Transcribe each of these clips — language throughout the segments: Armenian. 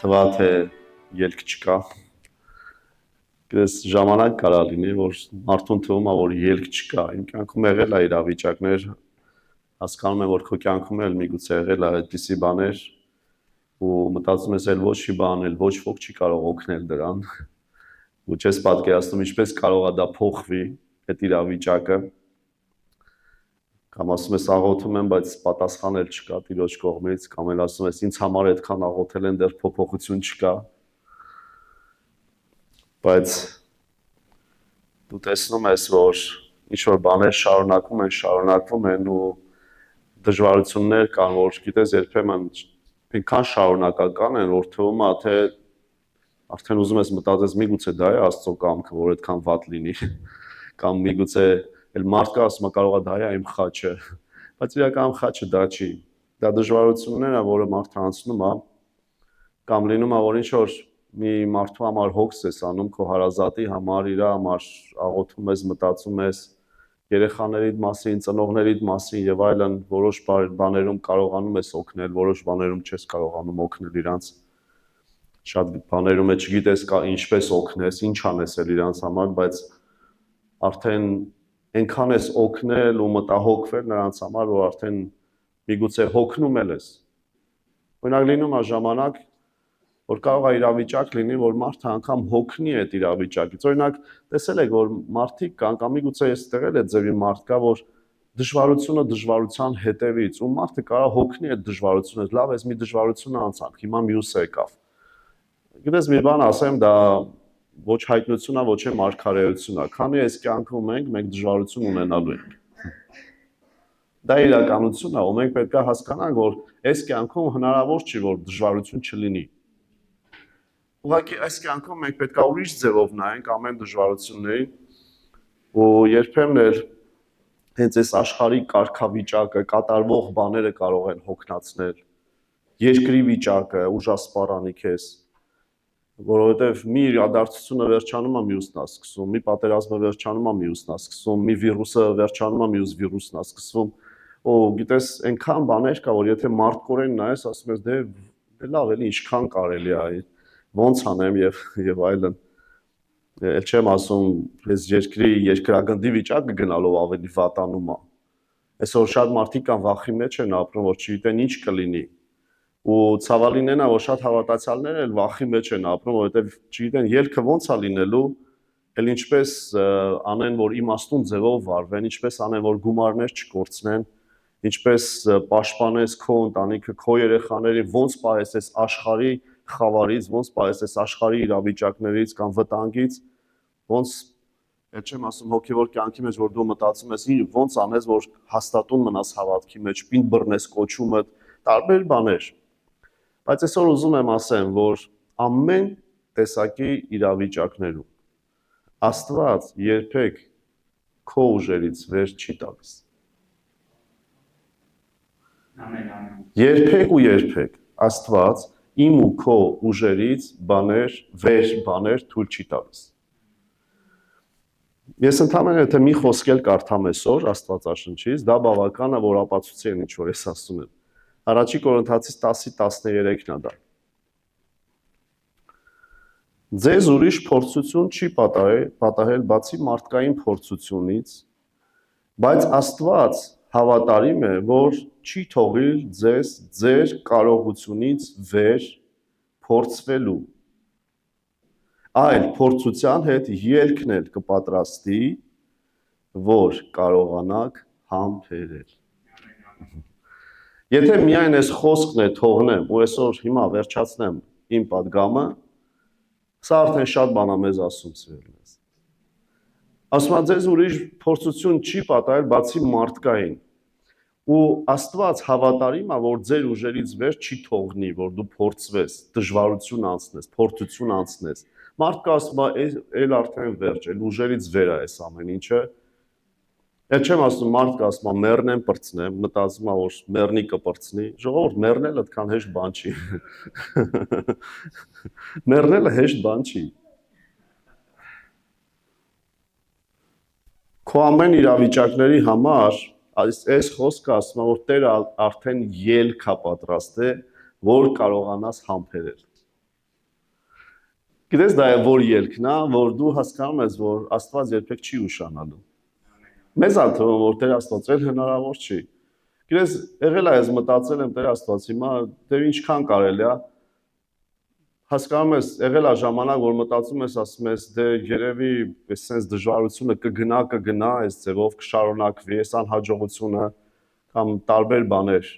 թվա թե ելք չկա։ Ես ժամանակ կարա լինի, որ մարդուն թվում է, որ ելք չկա։ Իմ կյանքում եղել է իրավիճակներ, հասկանում եմ, որ քո կյանքում էլ միգուցե եղել է այդպիսի բաներ, ու մտածում ես, էլ ոչ մի բան, էլ ոչ ոք չի կարող օգնել դրան։ Ու չես պատկերացնում, ինչպես կարող է դա փոխվի, այդ իրավիճակը։ Կամ ասում ես աղոթում եմ, բայց պատասխան էլ չկա Տիրոջ կողմից, կամ էլ ասում ես ինձ համար այդքան աղոթել են, դեռ փոփոխություն չկա։ Բայց դու տեսնում ես, որ ինչ որ բաներ շարունակվում են ու դժվարություններ կան, որ գիտես երբեմն այնքան շարունակական են, որ թվում է, թե արդեն ուզում ես մտածես միգուցե դա է Աստծո կամքը, որ այդքան վատ լինի, կամ միգուցե էլ մարդկա ասում է կարող է դա է իմ խաչը, բայց իրական խաչը դա չի։ Դա դժվարություններ է, որը մարդը անցնում է, կամ լինում է, որ ինչ որ մի մարդու համար հոգս ես անում, քո հարազատի համար, իր համար աղոթում ես, մտածում ես երեխաներիդ մասին, ծնողներիդ մասին եւ այլն, որոշ բաներում կարողանում ես օգնել, որոշ բաներում չես կարողանում օգնել իրանց։ Շատ բաներում է չգիտես ինչպես օգնես, ինչ անես էլ իրանց համար, բայց արդեն այնքան ես օգնել ու մտահոգվել նրանց համար, որ արդեն միգուցե հոգնում ես։ Օրինակ լինում է ժամանակ, որ կարող է իրավիճակ լինի, որ մարդը անգամ հոգնի այդ իրավիճակից։ Օրինակ, տեսել եք, որ մարդիկ կան, կամ միգուցե ես տեղել այդ ձևի մարդ կա, որ դժվարությունը դժվարության հետևից, ու մարդը կարող հոգնի այդ դժվարությունից, լավ, ես մի դժվարություն անցանք, հիմա մյուսը եկավ։ Գիտես, մի բան ասեմ, դա ոչ հայտնություն է, ոչ էլ մարգարեություն է, քանի այս կյանքում մենք դժվարություն ունենալու ենք։ Դա իրականություն է, ու մենք պետք է հասկանանք, որ այս կյանքում հնարավոր չի, որ դժվարություն չլինի։ Ուղղակի այս կյանքում մենք պետք է ուրիշ ձևով նայենք ամեն դժվարություններին, ու երբեմն էլ հենց այս աշխարհի կարգավիճակը, կատարվող բաները կարող են հոգնածնել, երկրի վիճակը ուժասպառանի քեզ, որովհետև մի իրադարձությունը վերջանում է, մյուսն է սկսում, մի պատերազմը վերջանում է, մյուսն է սկսում, մի վիրուսը վերջանում է, մյուս վիրուսն է սկսվում, ու գիտես, այնքան բաներ կա, որ եթե մարդկորեն նայես, ասում ես, դե լավ, էլի ինչքան կարելի է, ոնց անեմ եւ այլն։ Էլ չեմ ասում, ես երկրագնդի վիճակը գնալով ավելի վատանում է։ Այսօր շատ մարդիկ կան վախի մեջ են ապրում, որ չգիտեն ինչ կլինի։ Ու ցավալին է, որ շատ հավատացյալներ էլ վախի մեջ են ապրում, որովհետև չգիտեն ելքը ոնց է լինելու, էլ ինչպես անեն, որ իմաստուն ձևով վարվեն, ինչպես անեն, որ գումարներ չկորցնեն, ինչպես պաշտպանես քո ընտանիքը, քո երեխաներին, ոնց պահես այս աշխարհի խավարից, ոնց պահես այս աշխարհի իրավիճակներից կամ վտանգից, ոնց էլ չեմ ասում հոգևոր կյանքի մեջ, որ դու մտածում ես, ոնց անես, որ հաստատուն մնաս հավատքի մեջ, պինդ բռնես կոչումը, տարբեր բաներ։ Բայց այսօր ուզում եմ ասեմ, որ ամեն տեսակի իրավիճակներում Աստված երբեք քո ուժերից վեր չի տալիս։ Երբեք ու երբեք Աստված իմ ու քո ուժերից բաներ թույլ չի տալիս։ Ես ընդհանրապես եթե մի խոսք էլ կարդամ այսօր Աստվածաշնչից, դա բավական է, որ ապացուցի են ինչ որ ես ասում եմ։ Առաջի Կորինթացիս 10:13-ն է դա։ Ձեզ ուրիշ փորձություն չի պատահել բացի մարդկային փորձությունից, բայց Աստված հավատարիմ է, որ չի թողել ձեզ ձեր կարողությունից վեր փորձվելու, այլ փորձության հետ ելքն էլ կպատրաստի, որ կարողանաք համբերել։ Եթե միայն այս խոսքն է թողնեմ, ու այսօր հիմա վերջացնեմ իմ պատգամը, սա արդեն շատ բան է մեզ ասում սիրելիներս։ Ասում եմ, ձեզ ուրիշ փորձություն չի պատահել բացի մարդկային, ու Աստված հավատարիմ է, որ ձեր ուժերից վեր չի թողնի, որ դու փորձվես, դժվարություն անցնես, փորձություն անցնես։ Մարդը ասում է, էլ արդեն վերջ, էլ ուժերից վեր է այս ամեն ինչը։ Էլ չեմ ասում, մարդը ասում է, մեռնեմ, պրծնեմ, մտածում է, որ մեռնի կպրծնի, ժողովուրդ, մեռնելը այդքան հեշտ բան չի։ Մեռնելը հեշտ բան չի։ Քո ամեն իրավիճակների համար այս խոսքը ասում է, որ Տերը արդեն ելք է պատրաստել, որ կարողանաս համբերել։ Գիտես դա է որ ելքն է, որ դու հասկանում ես, որ Աստված երբեք չի ուշանալու։ Մեզ աթվում որ Տեր Աստված էլ հնարավոր չի։ Գիտես, եղել է ես մտածել եմ Տեր Աստված հիմա դեռ ինչքան կարելի է հասկանում ես, եղել է ժամանակ, որ մտածում ես, ասում ես, դե երևի այսպես դժվարությունը կգնա, այս ձևով կշարունակվի, այս անհաջողությունը կամ տարբեր բաներ։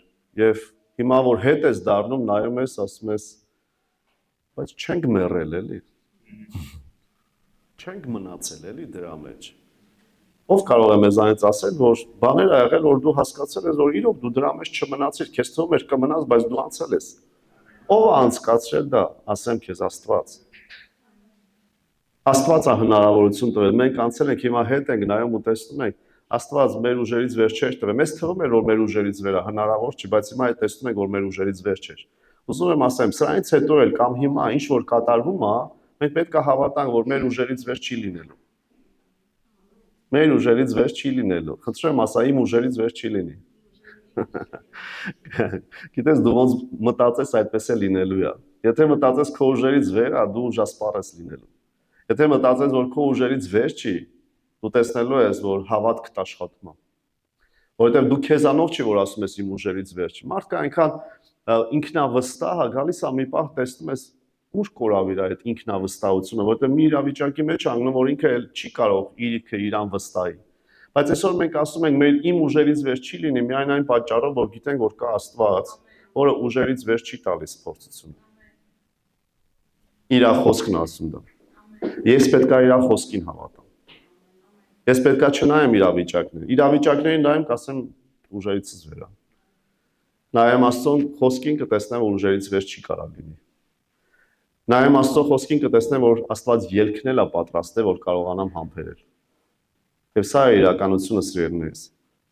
Եվ հիմա որ հետ ես դառնում, նայում ես, ասում ես, բայց չենք մեռել էլի։ Չենք մնացել էլի դրա մեջ։ Ով կարող է մեզանից ասել, որ բաներ ա եղել, որ դու հասկացել ես, որ իրոք դու դրա մեջ չմնացիր, քեզ թվում էր կմնաս, բայց դու անցել ես։ Ով է անցկացրել դա, ասեմ քեզ Աստված։ Աստված է հնարավորություն տվել, մենք անցել ենք, հիմա հետ ենք նայում ու տեսնում ենք, Աստված մեր ուժերից վեր չէր տվել։ Մեզ թվում էր, որ մեր ուժերից վեր է, հնարավոր չի, բայց հիմա տեսնում ենք, որ մեր ուժերից վեր չէր։ Ուզում եմ ասեմ, սրանից հետո էլ կամ հիմա ինչ որ կատարվում է, մենք պետք է հավատանք, որ մեր ուժերից վեր չի լինելու։ Մեր ուժերից վեր չի լինելու։ Խնդրում եմ, ասա իմ ուժերից վեր չի լինի։ Գիտես դու ոնց մտածես այդպես է լինելու է։ Եթե մտածես քո ուժերից վեր է, դու ուժասպառ ես լինելու։ Եթե մտածես որ քո ուժերից վեր չի, դու տեսնելու ես որ հավատքդ աշխատում է։ Որովհետև դու քեզանով չի որ ասում ես իմ ուժերից վեր չի։ Մարդը այնքան ինքնավստահ է, գալիս է մի պահ տեսնում ես ուր կորավ իր այդ ինքնավստահությունը, որովհետև մի իրավիճակի մեջ անգնում որ ինքը չի կարող իրքը իրան վստահի։ Բայց այսօր մենք ասում ենք մեր իմ ուժերից վեր չի լինի միայն այն պատճառով, որ գիտենք, որ կա Աստված, որը ուժերից վեր չի տալիս փորձությունը։ Իր խոսքն ասում դա։ Ես պետք է իր խոսքին հավատամ։ Ես պետք է չնայեմ իրավիճակներին։ Իրավիճակներին նայեմ, կասեմ ուժերիցս վեր է։ Նայեմ Աստծո խոսքին կտեսնեմ, որ ուժերից վեր չի կարող լինի։ Նայեմ Աստծո խոսքին կտեսնեմ, որ Աստված ելքն էլ է պատրաստել, որ կարողանամ համբերել։ Եվ սա է իրականությունը սիրելիներս։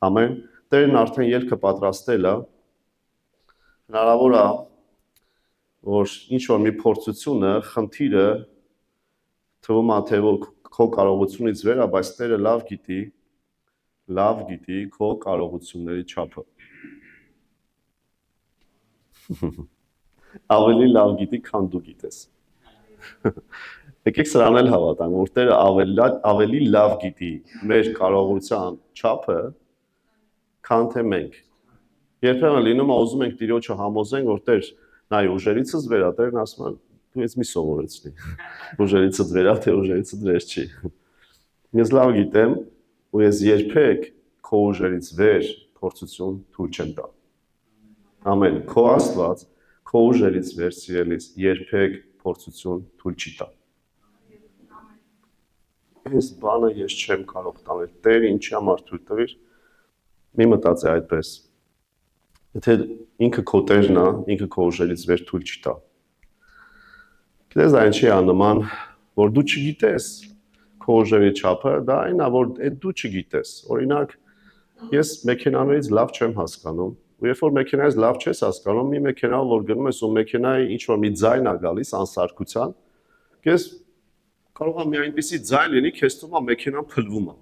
Ամեն Տերն արդեն ելքը պատրաստել է։ Հնարավոր է, որ ինչ որ մի փորձությունը, խնդիրը թվում է թե որ քո կարողությունից վեր է, բայց Տերը լավ գիտի քո կարողությունների չափը։ Ավելի լավ գիտի, քան դու գիտես։ Եկեք սրան էլ հավատանք, որ Տերը ավելի լավ գիտի մեր կարողության չափը, քան թե մենք։ Երբեմն լինում է ուզում ենք Տիրոջը համոզենք, որ Տեր, նայ ուժերիցս վեր է, Տերն ասում է, դու ես մի սովորեցնի։ Ուժերիցս վեր է, թե ուժերիցս վեր չի։ Ես լավ գիտեմ, ու ես երբեք քո ուժերից վեր փորձություն թույլ չեմ տա։ Ամեն, քո Աստված քո ուժերից վեր սիրելիս երբեք փորձություն թույլ չի տա։ Այս բանը ես չեմ կարող տանել, Տեր ինչի համար թույլ տվիր, մի մտածի այդպես։ Եթե ինքը քո Տերն է, ինքը քո ուժերից վեր թույլ չի տա։ Գիտես դա ինչի է նման, որ դու չգիտես քո ուժերի չափը, դա այն է, որ դու չգիտես։ Օրինակ, ես մեքենաներից լավ չեմ հասկանում, ու երբ որ մեքենայից լավ չես հասկանում, մի մեքենա, որ գնում ես ու մեքենայի ինչ որ մի ձայն է գալիս անսարքության, քեզ կարող է մի այնպիսի ձայն լինի, քեզ թվում է մեքենան փլվում է։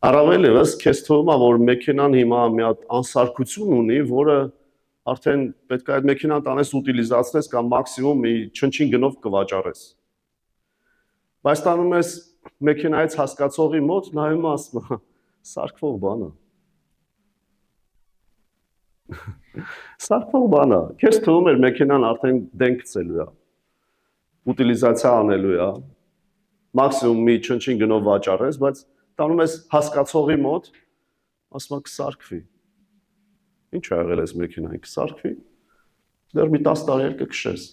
Առավել ևս քեզ թվում է, որ մեքենան հիմա մի հատ անսարքություն ունի, որը արդեն պետք է այդ մեքենան տանես ուտիլիզացնես կամ մաքսիմում մի չնչին գնով կվաճառես։ Բայց տանում ես մեքենայից հասկացողի մոտ, նայում ասում սարքվող բանը։ Սարքվող բանը, քեզ թվում էր մեքենան արդեն դեն գցելու է, ուտիլիզացիա անելու է, մաքսիմում մի չնչին գնով վաճառես, բայց տանում ես հասկացողի մոտ, ասում է կսարքվի։ Ինչ ա եղել այս մեքենային, կսարքվի, դեռ մի 10 տարի էլ կքշես։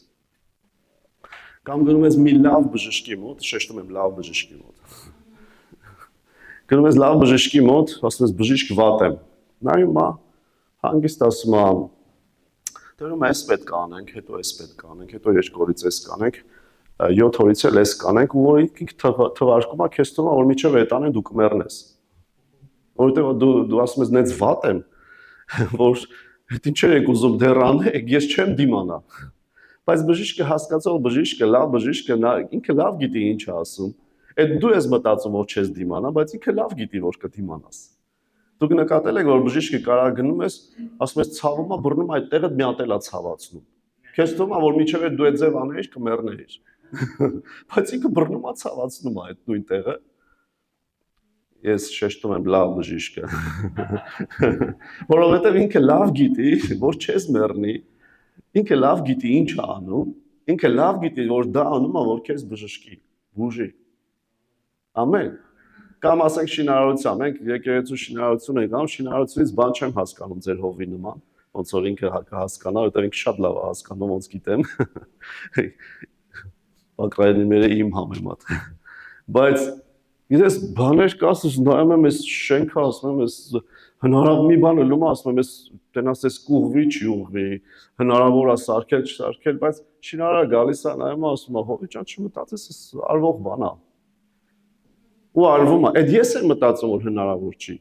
Կամ գնում ես մի լավ բժշկի մոտ, շեշտում եմ լավ բժշկի մոտ։ Գնում ես լավ բժշկի մոտ, ասում ես բժիշկ վատ եմ։ Նայում է, հանգիստ ասում է, դերում էս պետք է անենք, հետո էս պետք է անենք, հետո երկու օրից էս կանենք, 7 օրից էլ էս կանենք, ու որ ինքը թվարկում է, քեզ թվում է, որ միջև այդ անեն դու կմեռնես։ Որովհետև դու ասում ես, նենց վատ եմ, որ հետ ինչեր եք ուզում դեռ անեք, ես չեմ դիմանա։ Բայց բժիշկը հասկացող բժիշկը, լավ բժիշկը, ինքը լավ գիտի ինչ է ասում։ Այդ դու ես մտածում, որ չես դիմանա, բայց ինքը լավ գիտի, որ կդիմանաս։ Դուք նկատել եք, որ բժիշկը կարա գնում ես, ասում ես ցավում է, բռնում այդ տեղը մի հատ էլ է ցավացնում։ Քեզ թվում է որ միջև դու այդ ձև անեիր կմեռնեիր։ Բայց ինքը բռնում է ցավացնում է այդ նույն տեղը։ Ես շեշտում եմ լավ բժիշկ է։ Որովհետև ինքը լավ գիտի, որ չես մեռնի, ինքը լավ գիտի ինչ է անում, ինքը լավ գիտի որ դա անում է որ քեզ բժշկի, բուժի։ Ամեն։ Կամ ասենք շինարարության, մենք եկեղեցու շինարարություն ենք անում, շինարարությունից բան չեմ հասկանում ձեր հովի նման, ոնց որ ինքը հասկանա, որովհետև ինքը շատ լավ է հասկանում, ոնց գիտեմ։ Բակրայինները իմ համեմատ։ Բայց գիտես բաներ կասես նայում եմ այս շենքը ասում եմ այս հնարավոր մի բան ելում ասում եմ այս տենաս այս կուղվի չի ուղվի հնարավոր է սարքել չսարքել բայց շինարարը գալիս է նայում ասում է հովի ջան չմտածես այս արվող բան է ու արվում է այդ ես եմ մտածում որ հնարավոր չի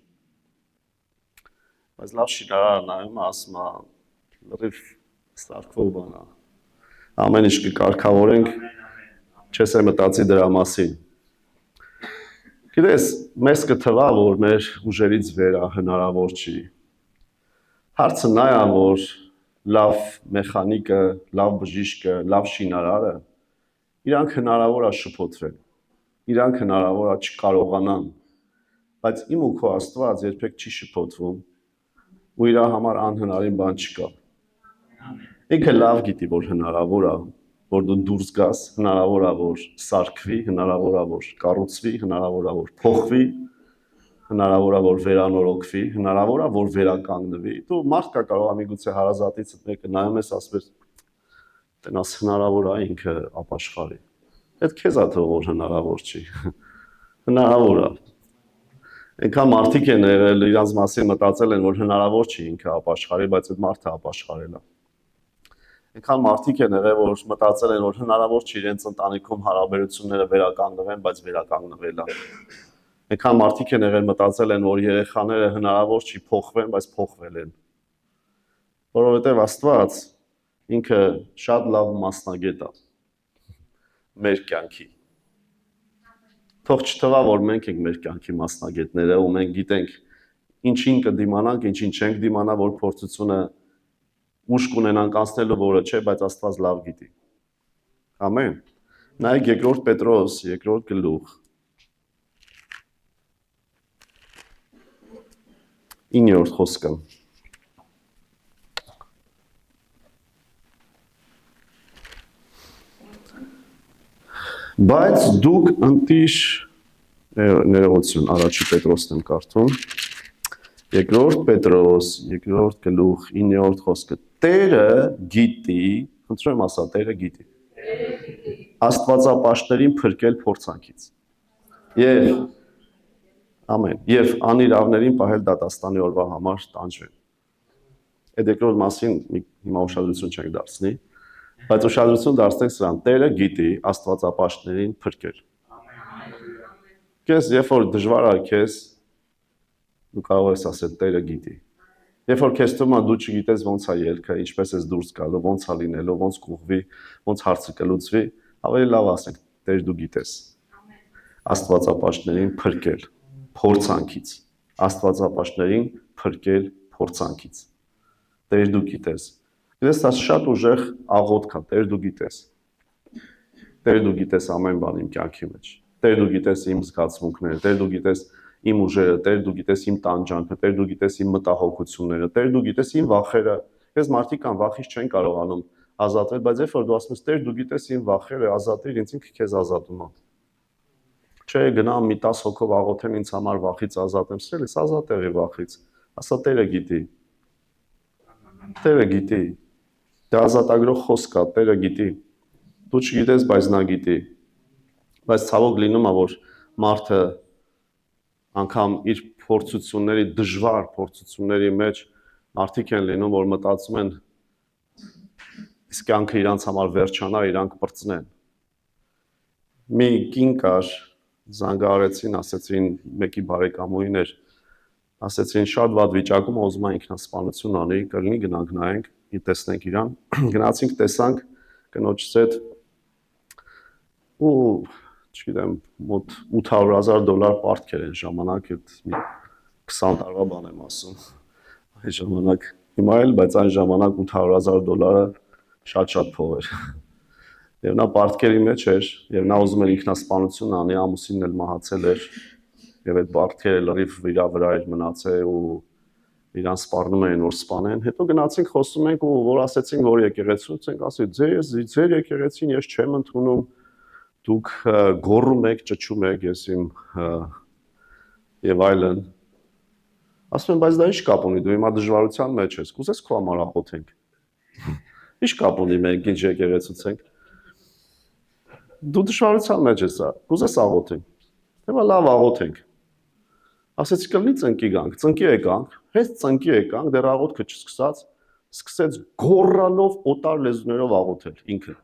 բայց լավ շինարարը նայում է ասում է լրիվ սարքվող բան է ամեն ինչ կկարգավորենք չես է մտածի դրա մասին Գիտես, մեզ կթվա, որ մեր ուժերից վեր է հնարավոր չի։ Հարցը նա է, որ լավ մեխանիկը, լավ բժիշկը, լավ շինարարը, իրանք հնարավոր է շփոթվել, իրանք հնարավոր է չկարողանան, բայց իմ ու քո Աստված երբեք չի շփոթվում ու իր համար անհնարին բան չկա։ Ինքը լավ գիտի, որ հնարավոր է, որ դու դուրս գաս, հնարավոր է, որ սարքվի, հնարավոր է, որ կառուցվի, հնարավոր է, որ փոխվի, հնարավոր է, որ վերանորոգվի, հնարավոր է, որ վերականգնվի։ Դու մարդ կա կարող է միգուցե հարազատիցդ մեկը նայում ես, ասում ես, տենաս հնարավոր է ինքը ապաշխարի։ Այդ քեզ է թվում, որ հնարավոր չի։ Հնարավոր է։ Այնքան մարդիկ են եղել, իրանց մասին մտածել են, որ հնարավոր չի ինքը ապաշխարի, բայց այդ մարդը ապաշխարել է։ Այնքան մարդիկ են եղել, որ մտածել են, որ հնարավոր չի իրենց ընտանիքում հարաբերությունները վերականգնվեն, բայց վերականգնվել է։ Այնքան մարդիկ են եղել, մտածել են, որ երեխաները հնարավոր չի փոխվեն, բայց փոխվել են։ Որովհետև Աստված ինքը շատ լավ մասնագետ է մեր կյանքի։ Թող չթվա, որ մենք ենք մեր կյանքի մասնագետները ու մենք գիտենք ինչին կդիմանանք, ինչին չենք դիմանա, որ փորձությունը ուժ կունենանք անցնելու որը չէ, բայց Աստված լավ գիտի։ Ամեն։ Նայեք երկրորդ Պետրոս, երկրորդ գլուխ 9-րդ խոսքը։ Բայց դուք ընտիր ներողություն, առաջի Պետրոսն եմ կարդում։ Երկրորդ Պետրոս, երկրորդ գլուխ 9-րդ խոսքը։ Տերը գիտի, խնդրում ասա, Տերը գիտի։ Աստվածապաշտներին փրկել փորձանքից։ Եվ ամեն, եւ անիրավներին պահել դատաստանի օրվա համար տանջվել։ Այդ երկրորդ մասին հիմա ուշադրություն չենք դարձնի, բայց ուշադրություն դարձնենք սրան։ Տերը գիտի աստվածապաշտներին փրկել։ Քեզ երբ որ դժվար է քեզ դու կարող ես ասել Տերը գիտի։ Երբ որ քեզ թվում է դու չգիտես ոնց է ելքը, ինչպես ես դուրս գալու, ոնց է լինելու, ոնց կուղվի, ոնց հարցը կլուծվի, ավելի լավ ասենք Տեր դու գիտես։ Աստվածապաշտներին փրկել փորձանքից։ Աստվածապաշտներին փրկել փորձանքից։ Տեր դու գիտես։ Գիտես, դա շատ ուժեղ աղոթք է, Տեր դու գիտես։ Տեր դու գիտես ամեն բան իմ կյանքի մեջ։ Տեր դու գիտես իմ զգացմունքները, Տեր դու գիտես իմ ուժերը, Տեր դու գիտես իմ տանջանքը, Տեր դու գիտես իմ մտահոգությունները, Տեր դու գիտես իմ վախերը։ Ես մարդիկ կան վախից չեն կարողանում ազատվել, բայց երբ որ դու ասում ես Տեր դու գիտես իմ վախերը, ազատիր ինձ, ինքը քեզ ազատում է։ Չէ, գնամ մի 10 հոգով աղոթեմ ինձ համար վախից ազատեմ, սիրելիս ազատ եղի վախից։ Ասա Տերը գիտի։ Տերը գիտի։ Դա ազատագրող խոսք է, Տերը գիտի։ Դու չգիտես, բայց նա գիտի։ Բայց ցավոք լինում է, որ մարդը անգամ իր փորձությունների դժվար փորձությունների մեջ մարդիկ են լինում, որ մտածում են իսկ կյանքը իրանց համար վերջանա, իրանք պրծնեն։ Մի կին կար, զանգահարեցին, ասեցին մեկի բարեկամուհին էր, ասեցին շատ վատ վիճակում է, ուզում է ինքնասպանություն անի, կլինի գնանք նայենք, տեսնենք իրան։ Գնացինք, տեսանք կնոջս հետ ու չգիտեմ, մոտ $800,000 պարտքեր են ժամանակ, այդ մի 20 տարվա բան եմ ասում։ Այն ժամանակ հիմա էլ, բայց այն ժամանակ $800,000 շատ փող էր։ Եվ նա պարտքերի մեջ էր, եւ նա ուզում էր ինքնասպանություն անի, ամուսինն էլ մահացել էր, եւ այդ պարտքերը լրիվ իր վրա էր մնացել ու իրան սպառնում էին որ սպանեն։ Հետո գնացինք խոսում ենք ու որ ասեցին որ եկեղեցուց ենք, ասի ձեր եկեղեցին ես չեմ ընդունում, դուք գոռում եք, ճչում եք, ես իմ եւ այլն։ Ասում եմ, բայց դա ի՞նչ կապ ունի, դու հիմա դժվարության մեջ ես, կուզես քո համար աղոթենք։ Ի՞նչ կապ ունի մենք ինչ եկեղեցուց ենք։ Դու դժվարության մեջ ես, կուզես աղոթենք։ Հիմա լավ աղոթենք։ Ասեցի կլինի ծնկի գանք, ծնկի եկանք, հենց ծնկի եկանք, դեռ աղոթքը չսկսած, սկսեց գոռալով օտար լեզուներով աղոթել ինքը։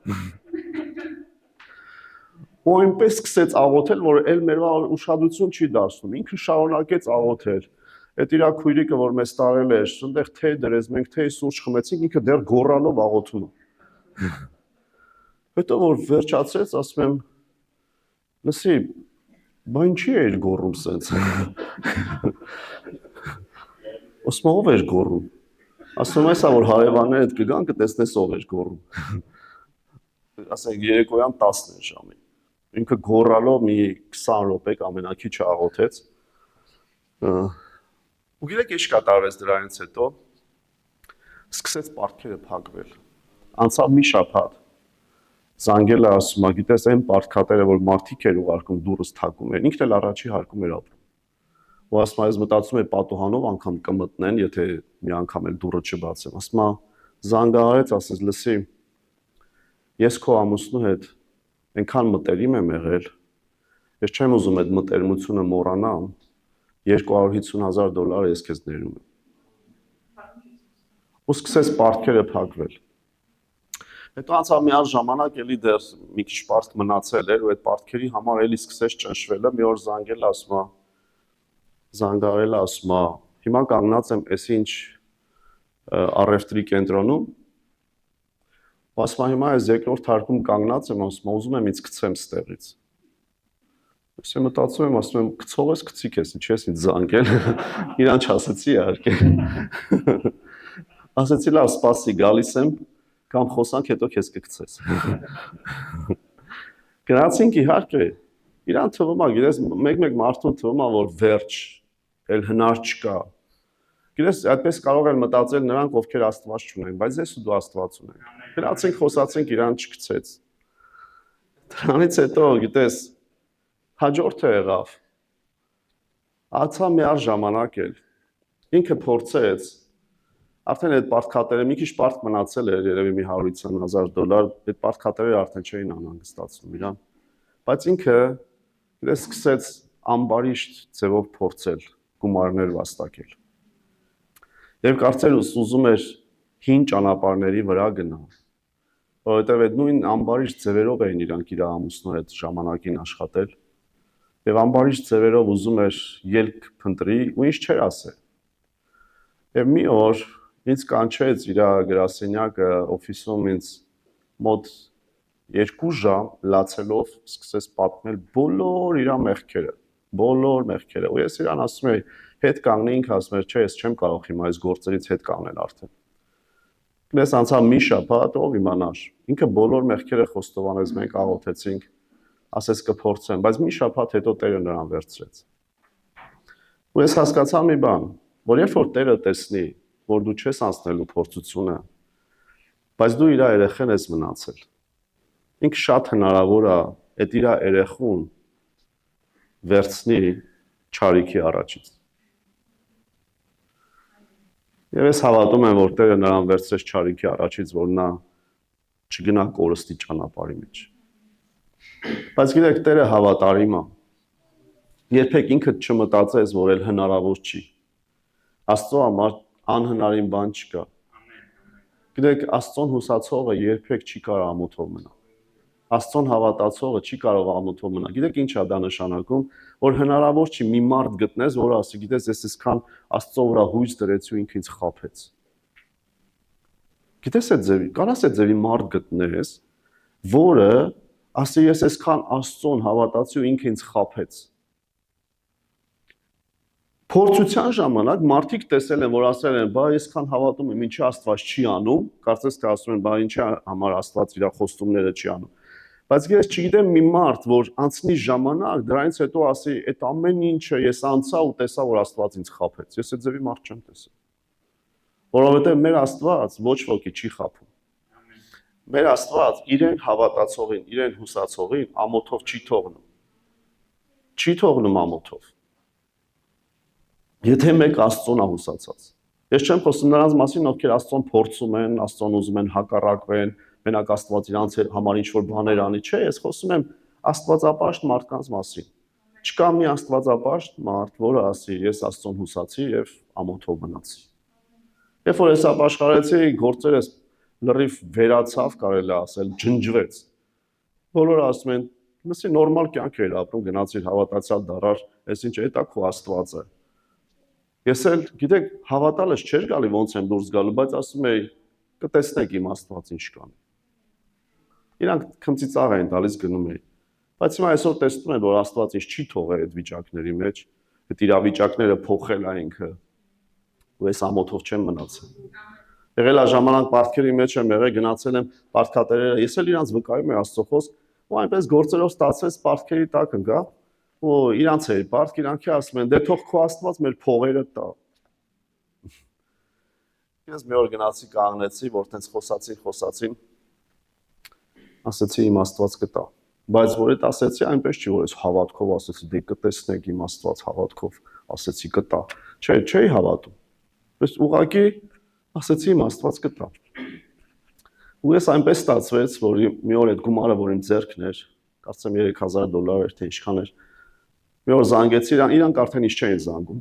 Ու այնպես սկսեց աղոթել, որ էլ մեր ուշադրություն չի դարձնում, ինքը շարունակեց աղոթել։ Այդ իր քույրիկը, որ մեզ տարել էր, այնտեղ թեյ դրեց, մենք թեյ սուրճ խմեցինք, ինքը դեռ գոռալով աղոթում է։ Հետո որ վերջացրեց, ասում եմ, լսի, բա ինչի էր գոռում սենց։ Ասում ով էր գոռում։ Ասում այսա որ հարևաններդ կգան, կտեսնես ով էր գոռում։ Ասենք երեկոյան 10 ժամին։ Ինքը գոռալով մի 20 րոպե ամենակիչը աղոթեց։ Ու գիտեք ինչ կատարվեց դրանից հետո։ Սկսեց պարտքերը փակվել։ Անցավ մի շաբաթ։ Զանգել է ասում, գիտես այն պարտքատերը, որ մարդիկ էր ուղարկում դուրս թակում էր, ինքն էլ առաջի հարկում էր ապրում։ Ու ասում է, ես մտածում եմ պատուհանով անգամ կմտնեն, եթե մի անգամ էլ դուռը չբացեմ։ Ասում է, զանգահարեց, ասես, լսի, ես քո ամուսնու հետ այնքան մտերիմ եմ եղել, ես չեմ ուզում այդ մտերմությունը մոռանամ, $250,000 ես քեզ ներում եմ։ Ու սկսեց պարտքերը փակվել։ Հետո անցավ մի առ ժամանակ էլի դեռ մի քիչ պարտք մնացել էր ու այդ պարտքերի համար էլի սկսեց ճնշվելը, մի օր զանգել ասում է, զանգարել ասում է, հիմա կանգնած եմ էս ինչ առևտրի կենտրոնում, ասում է հիմա այս երկրորդ հարկում կանգնած եմ, ասում է ուզում եմ ինձ գցեմ ստեղից։ Ես մտածում եմ, ասում եմ գցող ես գցի քեզ, ինչ ես ինձ զանգել, իրան չասեցի իհարկե։ Ասեցի լավ, սպասի, գալիս եմ կամ խոսանք հետո քեզ կգցես։ Գնացինք իհարկե, իրան թվում է, գիտես, մեկ մարդուն թվում է, որ վերջ, էլ հնար չկա։ Գիտես, այդպես կարող են մտածել նրանք, ովքեր Աստված չունեն, բայց ես ու դու Աստված ունենք։ Գնացինք, խոսացինք, իրան չգցեց։ Դրանից հետո, գիտես, հաջորդը եղավ։ Ացա մի առ ժամանակ էլ։ Ինքը փորձեց արդեն այդ պարտքատերը մի քիչ պարտք մնացել էր, երևի մի $150,000, այդ պարտքատերերը արդեն չէին անհանգստացնում իրան։ Բայց ինքը դες սկսեց ամբարիշտ ձևով փորձել գումարներ վաստակել։ Եվ կարծել ուզում էր հին ճանապարհների վրա գնալ, որովհետև այդ նույն ամբարիշտ ձևերով էին իրանք իր ամուսնու հետ ժամանակին աշխատել։ Եվ ամբարիշտ ձևերով ուզում էր ելք փնտրի ու ինչ չէր ասել։ Եվ մի օր ինձ կանչեց իր գրասենյակը օֆիսում ինձ մոտ 2 ժամ լացելով սկսեց պատմել բոլոր իր մեղքերը, ու ես իրան ասում եի հետ կանգնեինք, ասում էր չէ, ես չեմ կարող հիմա այս գործերից հետ կանգնել արդեն։ Դες անցավ մի շաբաթ, ով իմանար, ինքը բոլոր մեղքերը խոստովանեց, մենք աղոթեցինք, ասես կփորձեմ, բայց մի շաբաթ հետո Տերը նրան վերցրեց։ Ու ես հասկացա մի բան, որ երբ որ Տերը տեսնի, որ դու չես անցնելու փորձությունը, բայց դու իր երեխեն ես մնացել։ Ինքը շատ հնարավոր է այդ իր երեխուն վերցնի չարիքի առաջից։ Եվ ես հավատում եմ, որ Տերը նրան վերցրեց չարիքի առաջից, որ նա չգնա կորստի ճանապարհի մեջ։ Բայց գիտեք, Տերը հավատարիմ է։ Երբեք ինքդ չմտածես, որ էլ հնարավոր չի։ Աստծո համար անհնարին բան չկա։ Գիտեք, Աստծոն հուսացողը երբեք չի կարող ամոթով մնալ։ Աստծոն հավատացողը չի կարող ամոթով մնալ։ Գիտեք ինչ է դա նշանակում, որ հնարավոր չի մի մարդ գտնես, որը ասի, գիտես, ես այսքան Աստծո վրա հույս դրեցի ու ինքը ինձ խաբեց։ Գիտես այդ ձևի, կարաս այդ ձևի մարդ գտնես, որը ասի, ես այսքան Աստծոն հավատացի ու ինքը ինձ խաբեց։ Փորձության ժամանակ մարդիկ տեսել են, որ ասել են, բա այսքան հավատում եմ, ինչի Աստված չի անում, կարծես թե ասում են, բա ինչի համար Աստված իր խոստումները չի անում։ Բայց ես չգիտեմ մի մարդ, որ անցնի ժամանակ, դրանից հետո ասի, այդ ամեն ինչը ես անցա ու տեսա, որ Աստված ինձ խաբեց։ Ես այդ ձևի մարդ չեմ տեսել։ Որովհետև մեր Աստված ոչ ոքի չի խաբում։ Մեր Աստված իրեն հավատացողին, իրեն հուսացողին ամոթով չի թողնում։ Չի թողնում ամոթով։ Եթե մեկ Աստծուն է հուսացած։ Ես չեմ խոսում նրանց մասին, ովքեր Աստծուն փորձում են, Աստծուն ուզում են հակառակվեն, մենակ Աստված իրանց համար ինչ-որ բաներ անի, չէ, ես խոսում եմ աստվածապաշտ մարդկանց մասին։ Չկա մի աստվածապաշտ մարդ, որը ասի, ես Աստծուն հուսացի եւ ամոթով մնացի։ Երբ որ ես ապաշխարեցի, գործերս լրիվ վերացավ, կարելի է ասել, ջնջվեց։ Բոլորը ասում են, լսի նորմալ կյանք էր ապրում, գնացիր հավատացյալ դարար, այս ինչ է, դա քո Աստվածը։ Ես էլ, գիտեք, հավատալս չէր գալի ոնց եմ դուրս գալու, բայց ասում էի, կտեսնեք իմ Աստված ինչ կանի։ Իրանք քմծիծաղ էին տալիս գնում էի։ Բայց հիմա այսօր տեսնում են, որ Աստված ինչ չի թողել այդ վիճակների մեջ, այդ իրավիճակները փոխել է ինքը։ Ու ես ամոթով չեմ մնացել։ Եղել է ժամանակ պարտքերի մեջ եմ եղել, գնացել եմ պարտքատերերը, ես էլ իրանց վկայում եմ Աստծո խոսք, ու այնպես գործերով ստացվեց պարտքերի տակ ընկա, ու իրանց էր պարտք, իրանքի ասում են, դե թող քո Աստված մեր փողերը տա։ Ես մի օր գնացի կանգնեցի, որ տենց խոսացին, ասեցի իմ Աստված կտա։ Բայց որ այդ ասեցի, այնպես չի, որ ես հավատքով ասեցի, դե կտեսնեք իմ Աստված հավատքով, ասեցի կտա։ Չէ, չէի հավատում։ Բայց ուղղակի ասեցի իմ Աստված կտա։ Ու ես այնպես ստացվեց, որ մի օր այդ գումարը, որ իմ ձեռքն էր, կարծեմ $3000 էր, թե ինչքան էր։ Մի օր զանգեցի իրան, իրանք արդեն ինչ չէին զանգում։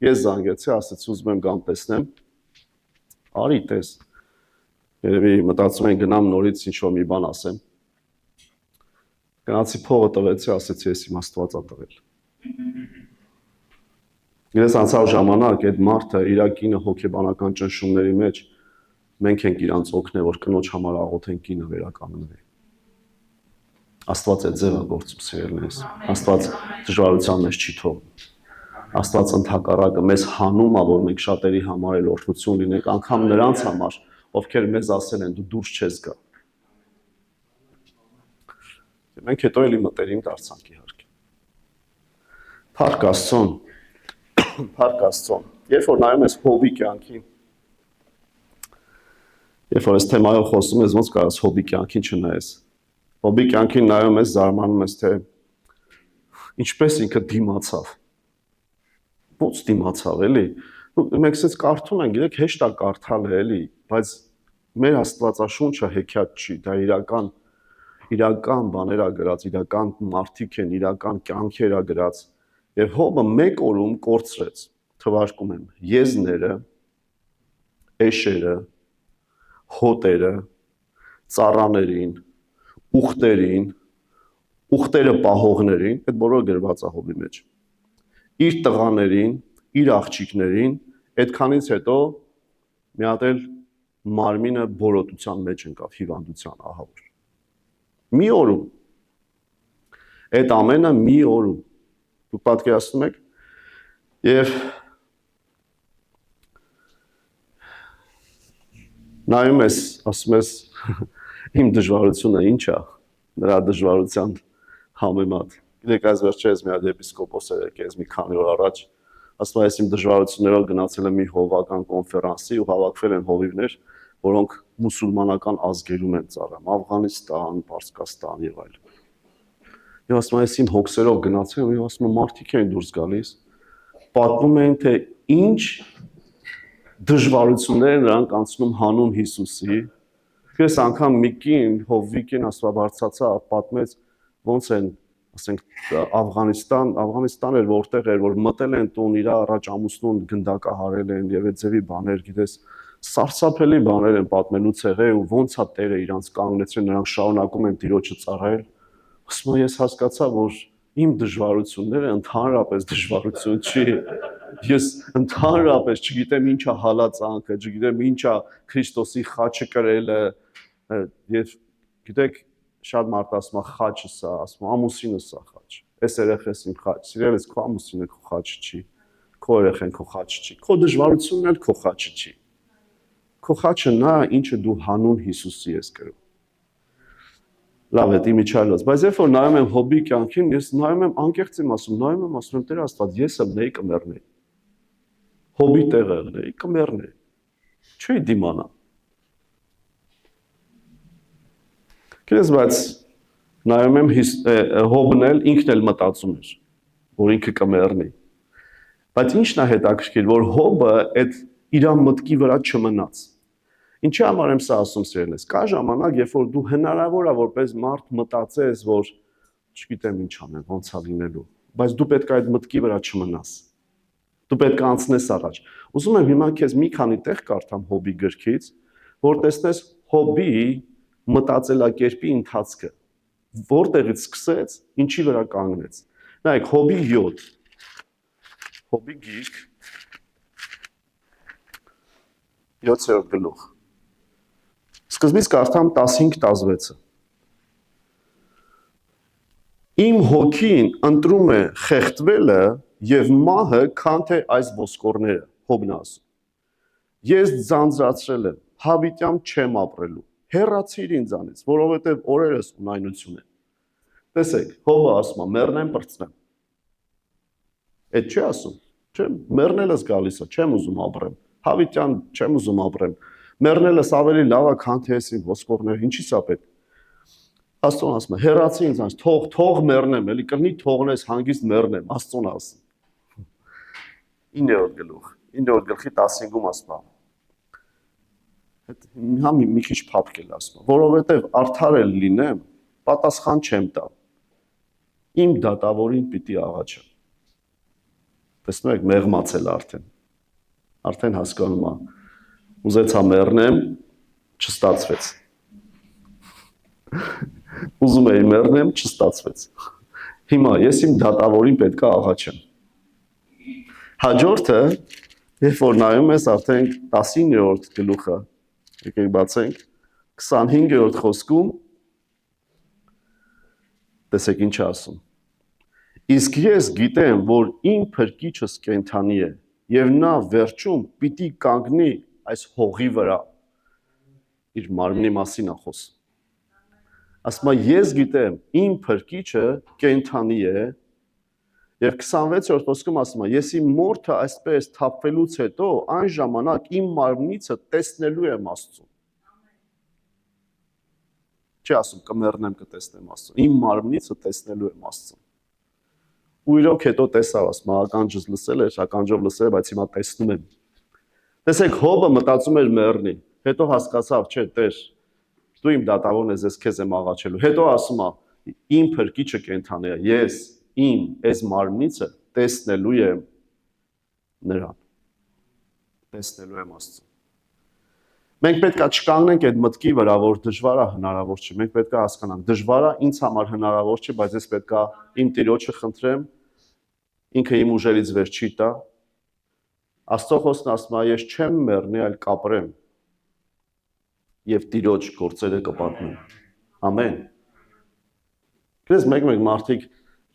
Ես զանգեցի, ասեցի ուզում եմ գամ տեսնեմ։ Արի տես։ Երևի մտածում են գնամ նորից ինչ-որ մի բան ասեմ։ Գնացի փողը տվեցի, ասեցի ես իմ Աստվածա տվել։ Ես անցավ ժամանակ այդ մարդը իր կինը հոգեբանական ճնշումների մեջ մենք ենք իրանց օգնել, որ կնոջ համար աղոթեն կինը վերականգնվի։ Աստված է ձևը գործում սիրելիներս։ Աստված դժվարության մեջ չի թողնում։ Աստված ընդհակառակը մեզ հանում է, որ մենք շատերի համար էլ օրհնություն լինենք, անգամ նրանց համար, ովքեր մեզ ասել են դու դուրս չես գա։ Մենք հետո էլի մտերիմ դարձանք իհարկե։ Փառք Աստծուն։ Փառք Աստծուն։ Երբ որ նայում ես Հոբի կյանքին, երբ որ այս թեմայով խոսում ես, ոնց կարաս Հոբի կյանքին չնայես։ Հոբի կյանքին նայում ես, զարմանում ես, թե ինչպես ինքը դիմացավ։ Ոնց դիմացավ, էլի։ Մենք ասես կարդում ենք, գիտեք, հեշտ է կարդալը, էլի, բայց մեր Աստվածաշունչը հեքիաթ չի, դա իրական բաներ է գրած, իրական մարդիկ են, իրական կյանքեր է գրած։ Եվ Հոբը մեկ օրում կորցրեց, թվարկում եմ, եզները, էշերը, հոտերը, ծառաներին, ուղտերը պահողներին, այդ բոլորը գրված է Հոբի մեջ։ Իր տղաներին, իր աղջիկներին, այդքանից հետո մի հատ էլ մարմինը բորոտության մեջ ընկավ, հիվանդության ահավոր։ Մի օրում։ Այդ ամենը մի օրում։ Դուք պատկերացնում եք, եւ նայում ես, ասում ես, իմ դժվարությունը ինչ է, նրա դժվարության համեմատ։ Գիտեք, այս վերջերս մի հատ եպիսկոպոս էր եկել, մի քանի օր առաջ, ասում է, ես իմ դժվարություններով գնացել եմ մի հովվական կոնֆերանսի ու հավաքվել են հովիվներ, որոնք մուսուլմանական ազգերում են ծառայում, Աֆղանիստան, Պարսկաստան եւ այլն։ Եվ ասում եմ, իմ հոգսերով գնացել եմ, եւ ասում եմ, մարդիկ են դուրս գալիս, պատմում են, թե ինչ դժվարություններ նրանք անցնում հանուն Հիսուսի։ Ես անգամ մի կին, Հովվիկին աստվածաբարձացա, պատմեց ոնց են, ասենք, Աֆղանիստան էր, որտեղ էր, որ մտել են տուն, իր առաջ ամուսնուն գնդակահարել են եւ այդ ձևի բաներ, գիտես, սարսափելի բաներ են պատմելուց եղել ու ոնց է Տերը իրանց կանգնեցրել, նրանք շարունակում են Տիրոջը ծառայել։ Ասում եմ, ես հասկացա, որ իմ դժվարությունները ընդհանրապես դժվարություն չի։ Ես ընդհանրապես չգիտեմ ինչ է հալածանքը, չգիտեմ ինչ է Քրիստոսի խաչը կրելը, եւ գիտեք, շատ մարդ ասում է խաչը սա, ասում ամուսինը սա խաչ։ Այս երեխես իմ խաչ, սիրելիս քո ամուսինը քո խաչը չի։ քո երեխան քո խաչը չի, քո դժվարությունն էլ քո խաչը չի։ Քո խաչը նա, ինչը դու հանուն Հիսուսի ես կրում։ Լավ է, իմիջայլոց, բայց երբ որ նայում եմ Հոբի կյանքին, ես նայում եմ անկեղծ եմ ասում Տեր Աստված, ես ըմնեի կմեռնեի։ Հոբի տեղը ըմնեի կմեռնեի։ Չէի դիմանա։ Քեզ բայց նայում եմ Հոբն էլ ինքն էլ մտածում էր, որ ինքը կմեռնի։ Բայց ինչն է հետաքրքիր, որ Հոբը այդ իր մտքի վրա չմնաց։ Ինչի համար եմ սա ասում սիրելիս։ Կա ժամանակ, երբ որ դու հնարավոր է որպես մարդ մտածես, որ չգիտեմ ինչ անեմ, ոնց է լինելու, բայց դու պետք է այդ մտքի վրա չմնաս։ Դու պետք է անցնես առաջ։ Ուզում եմ հիմա քեզ մի քանի տեղ կարդամ Հոբի գրքից, որ տեսնես Հոբի մտածելակերպի ընթացքը, որտեղից սկսեց, ինչի վրա կանգնեց։ Նայեք, Հոբի 7 Հոբի գիրք 7-րդ գլուխ։ Սկզբից կարդամ 15-16-ը։ Իմ հոգին ընտրում է խեղդվելը եւ մահը, քան թե այս ոսկորները, Հոբն ասում։ Ես ձանձրացրել եմ, հավիտյան չեմ ապրելու։ Հեռացիր ինձանից, որովհետեւ օրերս ունայնություն են։ Տեսեք, Հոբը ասում է, մեռնեմ, պրծնեմ։ Այդ չի ասում։ Չեմ, մեռնելս գալիս է, չեմ ուզում ապրեմ։ Հավիտյան չեմ ուզում ապրեմ։ Մեռնելս ավելի լավ է, քան թե այս ոսկորները, ինչի՞ս է պետք։ Աստծոն ասում է, հեռացի ինձանից, թող մեռնեմ, էլի կլինի թողնես հանգիստ մեռնեմ, Աստծոն ասում։ 9-րդ գլուխ, 9-րդ գլխի 15-ում ասում է։ Հիմա մի քիչ փափկել ասում է, որովհետև արդար էլ լինեմ, պատասխան չեմ տա։ Իմ դատավորին պիտի աղաչեմ։ Տեսնում եք, մեղմացել արդեն հասկանում է։ Ուզեցա մեռնեմ, չստացվեց։ Ուզում էի մեռնեմ, չստացվեց։ Հիմա ես իմ դատավորին պետք է աղաչեմ։ Հաջորդը, երբ որ նայում ես արդեն 19-րդ գլուխը, եկեք բացենք, 25-րդ խոսքում, տեսեք ինչ ասում։ Իսկ ես գիտեմ, որ իմ փրկիչս կենդանի է, եւ նա վերջում պիտի կանգնի այս հողի վրա։ Իր մարմնի մասին է խոսում։ Ասում է, ես գիտեմ, իմ փրկիչը կենդանի է, եւ 26-րդ խոսքում ասում է, ես իմ մորթը այսպես թափվելուց հետո այն ժամանակ իմ մարմնիցը տեսնելու եմ Աստծուն։ Չի ասում կմեռնեմ կտեսնեմ Աստծուն։ Իմ մարմնիցը տեսնելու եմ Աստծուն։ Ու իրոք հետո տեսավ, ասում ականջս լսել էր, ականջով լսել էր, բայց հիմա տեսնում եմ։ Տեսեք, Հոբը մտածում էր մեռնի, հետո հասկացավ, չէ, Տեր, դու իմ դատավորն ես, ես քեզ եմ աղաչելու։ Հետո ասում է, իմ փրկիչը կենդանի է, ես իմ այս մարմնիցը տեսնելու եմ նրան։ Տեսնելու եմ Աստծուն։ Մենք պետք է չկանգնենք այդ մտքի վրա, որ դժվար է, հնարավոր չէ։ Մենք պետք է հասկանանք, դժվար է, ինձ համար հնարավոր չէ, բայց ես պետք է իմ Տիրոջը խնդրեմ, ինքը իմ ուժերից վեր չի տա։ Աստծո խոսքն ասում է, ես չեմ մեռնի, այլ կապրեմ եւ Տիրոջ գործերը կպատմեմ։ Ամեն։ Քեզ մեկ-մեկ մարդիկ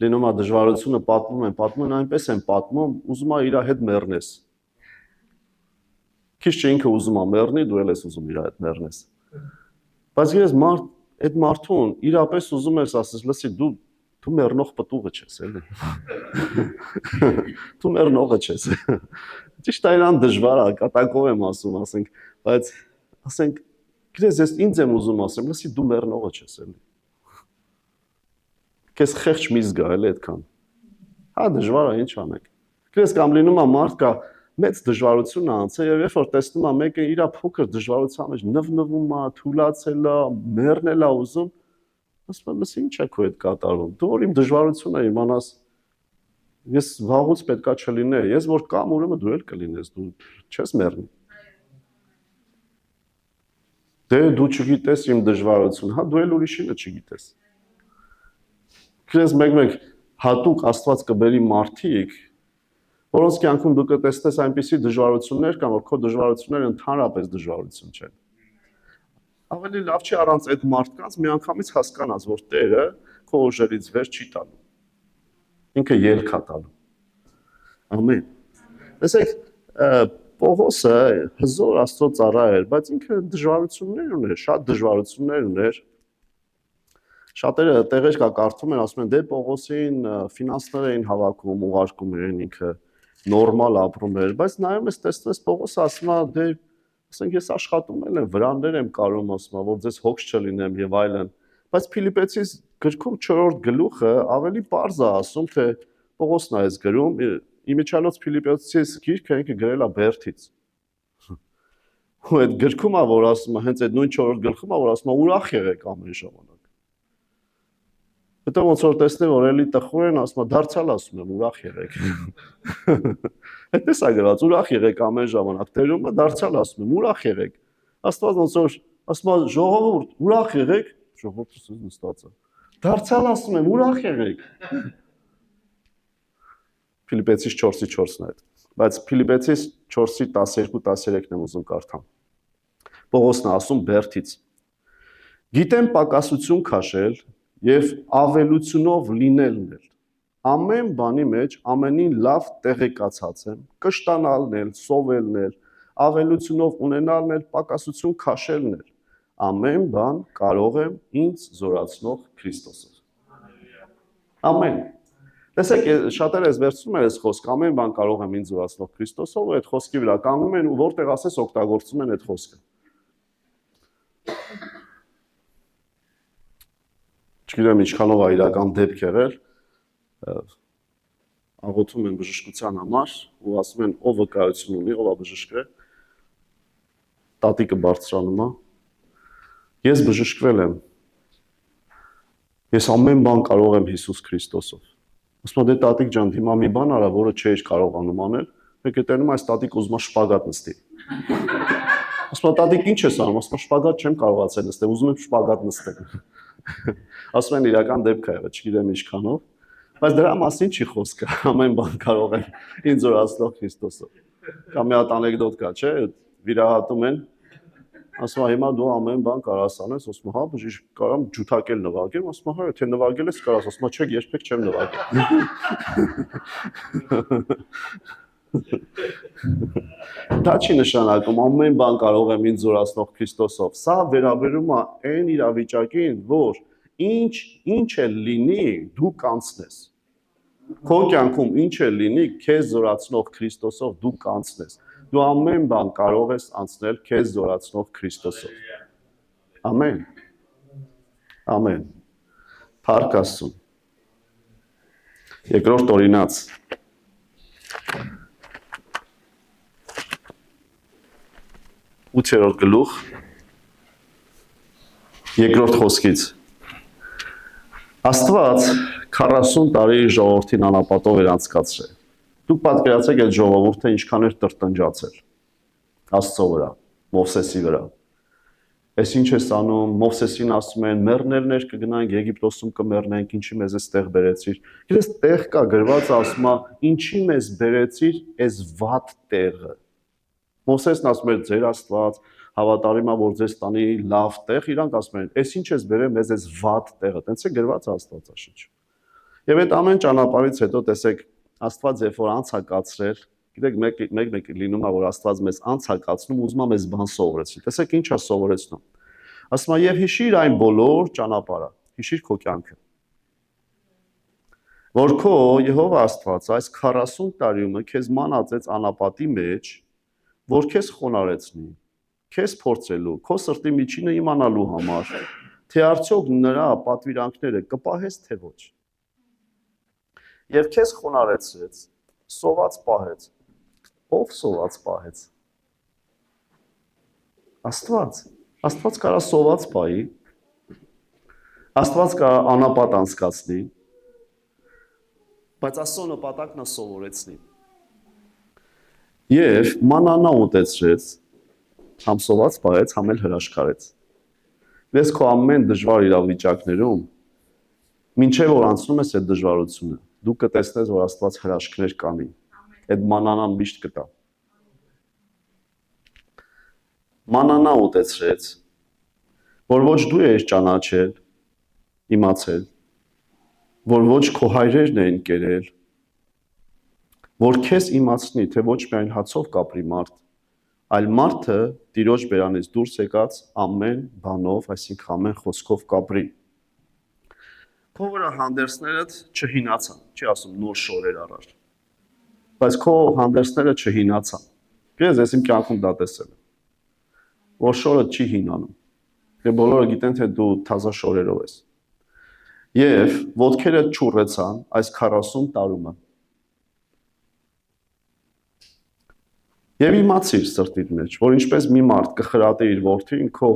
լինում է դժվարությունը պատմում են, այնպես են պատմում, ուզում է իր հետ մեռնես։ Քիչ չէ ինքը ուզում է մեռնի, դու էլ ես ուզում իր հետ մեռնես։ Բայց ես այդ մարդուն իրապես ուզում ես ասես, լսի, դու մեռնող պտուղը չես, էլի։ Դու մեռնողը չես։ Ճիշտ է, իրան դժվար է, կատակով եմ ասում, ասենք, բայց ասենք, գիտես, ես ինձ եմ ուզում ասեմ, լսի, դու մեռնողը չես, էլի։ Քեզ խեղճ մի զգա, էլի այդքան։ Հա, դժվար է, ինչ անենք։ Գիտես, կամ լինում է մարդ կա մեծ դժվարություն է անցել եւ երբ որ տեսնում է մեկը իր փոքր դժվարության մեջ նվնվում է, թուլացել է, մեռնել է ուզում, ասում եմ, լսի, ինչ է քո հետ կատարվում։ Դու որ իմ դժվարությունը իմանաս, ես վաղուց պետքա չլիներ, ես որ կամ ուրեմն դու էլ կլինես, դու չես մեռնի։ Դե դու չգիտես իմ դժվարությունը, հա դու էլ ուրիշինը չգիտես։ Քեզ մեկ-մեկ հատուկ Աստված կբերի մարդիկ, որոնց կյանքում դու կտեսնես այնպիսի դժվարություններ կամ որ քո դժվարությունները ընդհանրապես դժվարություն չեն։ Ավելի լավ չի առանց այդ մարդկանց միանգամից հասկանաս, որ Տերը քո ուժերից վեր չի տալու։ Ինքը ելք է տալու։ Ամեն։ Տեսեք, Պողոսը հզոր Աստծո ծառա էր, բայց ինքը դժվարություններ ուներ, շատ դժվարություններ ուներ։ Շատերը տեղեր կա կարդում են, ասում են, դե Պողոսին ֆինանսներ էին հավաքում, ուղարկում էին, ինքը նորմալ ապրում էր, բայց նայում ես տեսնես Պողոսը ասում է, դե ասենք ես աշխատում եմ, վրաններ եմ կարում, ասում է, որ ձեզ հոգս չլինեմ եւ այլն։ Բայց Փիլիպեցիս գրքում 4-րդ գլուխը ավելի པարզ է ասում, թե Պողոսն է այս գրում, իմիջիալոց Փիլիպեցիս գիրքը ինքը գրել է Բերթից։ Ու այդ գրքում է, որ ասում է, հենց այդ նույն 4-րդ գլխում է, որ ասում է, ուրախ եղեք ամեն ժամանակ։ Հետո ոնց որ տեսնեմ, որ էլի տխուր են, ասում է, դարձյալ ասում եմ, ուրախ եղեք։ Այդպես է գրված, ուրախ եղեք ամեն ժամանակ։ Տերումը դարձյալ ասում եմ, ուրախ եղեք։ Աստված ոնց որ ասում է, ժողովուրդ, ուրախ եղեք, ժողովուրդը նստած է։ Դարձյալ ասում եմ, ուրախ եղեք։ Փիլիպեցիս 4:4-ն է այդ։ Բայց Փիլիպեցիս 4:12-13-ն եմ ուզում կարդամ։ Պողոսն է ասում Բերթից. Գիտեմ պակասություն քաշել եւ ավելությունով լինելն էլ։ Ամեն բանի մեջ ամենին լավ տեղեկացած եմ, կշտանալն էլ, սովելն էլ, ավելությունով ունենալն էլ, պակասություն քաշելն էլ։ Ամեն բան կարող եմ ինձ զորացնող Քրիստոսով։ Ամեն։ Տեսեք, շատերը ես վերցնում են այս խոսքը, ամեն բան կարող եմ ինձ զորացնող Քրիստոսով, ու այդ խոսքի վրա կանգնում են ու որտեղ ասես օգտագործում են այդ խոսքը։ Չգիտեմ ինչքանով է իրական դեպք եղել, աղոթում են բժշկության համար ու ասում են ով վկայություն ունի, ով է բժշկը, տատիկը բարձրանում է, ես բժշկվել եմ, ես ամեն բան կարող եմ Հիսուս Քրիստոսով, ասում է դե տատիկ ջան, հիմա մի բան արա, որը չէիր կարողանում անել, մեկ է տենում այս տատիկ ուզում է շպագատ նստի, ասում է տատիկ ինչ ես անում, ասում է շպագատ չեմ կարողացել նստել, ուզում եմ շպագատ նստել, ասում են իրական դեպք է եղել, չգիտեմ ինչքանով, բայց դրա մասին չի խոսքը, ամեն բան կարող եմ ինձ զորացնող Քրիստոսով։ Կամ մի հատ անեկդոտ կա, չէ՞, վիրահատում են, ասում է հիմա դու ամեն բան կարաս անես, ասում է հա բժիշկ կարամ ջութակել նվագեմ, ասում է հա թե նվագել ես կարաս, ասում է չէ երբեք չեմ նվագել։ Դա չի նշանակում ամեն բան կարող եմ ինձ զորացնող Քրիստոսով։ Սա վերաբերում է այն իրավիճակին, որ ինչ էլ լինի, դու կանցնես։ Քո կյանքում ինչ էլ լինի, քեզ զորացնող Քրիստոսով դու կանցնես։ Դու ամեն բան կարող ես անցնել քեզ զորացնող Քրիստոսով։ Ամեն։ Ամեն։ Փառք Աստծուն։ Երկրորդ օրինաց։ Ութերորդ գլուխ։ Երկրորդ խոսքից։ Աստված 40 տարի ժողովրդին անապատով էր անցկացրել։ Դուք պատկերացրեք այդ ժողովուրդը ինչքան էր տրտնջացել Աստծո վրա, Մովսեսի վրա։ Այս ինչ ես անում, Մովսեսին ասում են, մեռներներ կգնանք Եգիպտոսում կմեռնենք, ինչի մեզ էստեղ բերեցիր։ Գիտես, տեղ կա գրված ասում է, ինչի մեզ բերեցիր այս վատ տեղը։ Մովսեսն ասում էր, ձեր Աստված հավատարիմ է, որ ձեզ տանի լավ տեղ, իրանք ասում են, այս ինչ ես բերել մեզ այս վատ տեղը։ Տենց է գրված Աստվածաշնչում։ Եվ այդ ամեն ճանապարհից հետո տեսեք Աստված երբ որ անց է կացրել, գիտեք մեկ լինում է որ Աստված մեզ անց է կացնում, ուզում է մեզ բան սովորեցնել։ Տեսեք ինչ է սովորեցնում։ Ասում է եւ հիշիր այն բոլոր ճանապարհը, հիշիր քո կյանքը։ Որ քո Եհովա Աստվածը այս 40 տարիումը քեզ մանածեց անապատի մեջ, որ քեզ խոնարեցնի, քեզ փորձելու, քո սրտի միջինը իմանալու համար, թե արդյոք նրա պատվիրանքները կպահես թե ոչ։ Եվ քեզ խոնարեցրեց, սոված պահեց։ Ով սոված պահեց։ Աստված կարա սոված պահի, Աստված կարա անապատ անցկացնի, բայց Աստծո նպատակն է սովորեցնի։ Եվ մանանա ուտեցրեց, համ սոված պահեց, համ էլ հրաշքարեց։ Ես քո ամեն դժվար իրավիճակներում, մինչև որ անցնում ես այդ դժվարությունը, դու կտեսնես, որ Աստված հրաշքներ կանի։ Այդ մանանան միշտ կտա։ Մանանա ուտեցրեց, որ ոչ դու ես ճանաչել, իմացել, որ ոչ քո հայրերն են կերել, որ քեզ իմացնի, թե ոչ միայն հացով կապրի մարդ, այլ մարդը Տիրոջ բերանից դուրս եկած ամեն բանով, այսինքն ամեն խոսքով կապրի։ Քո վրա հանդերձներդ չհինացան, չի ասում նոր շորեր առար, բայց քո հանդերձները չհինացան։ Ես իմ կյանքում դա տեսել եմ, որ շորը չի հինանում, եւ բոլորը գիտեն, թե դու թազա շորերով ես։ Եվ ոտքերը չուռեցան այս 40 տարում։ Եվ իմացիր սրտիդ մեջ, որ ինչպես մի մարդ կխրատի իր որդին, քո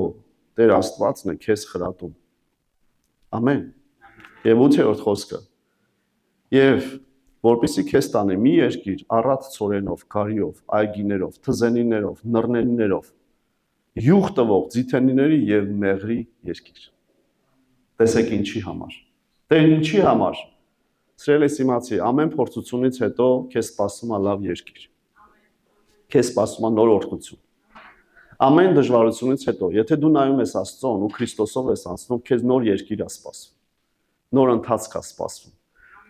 Տեր Աստվածն է քեզ խրատում։ Ամեն։ Եվ 8-րդ խոսքը։ Եվ որպեսզի քեզ տանի մի երկիր առատ ցորենով, քարիով, այգիներով, թզենիներով, նռնենիներով, յուղ տվող ձիթենիների եւ մեղրի երկիր։ Տեսեք ինչի համար։ Տեր ինչի համար։ Սիրելիս իմացի, ամեն փորձությունից հետո քեզ սպասում է լավ երկիր։ Քեզ սպասում է նոր օրհնություն։ Ամեն դժվարությունից հետո, եթե դու նայում ես Աստծուն ու Քրիստոսով ես անցնում, քեզ նոր երկիր է սպասում։ Նոր ընթացք է սպասում։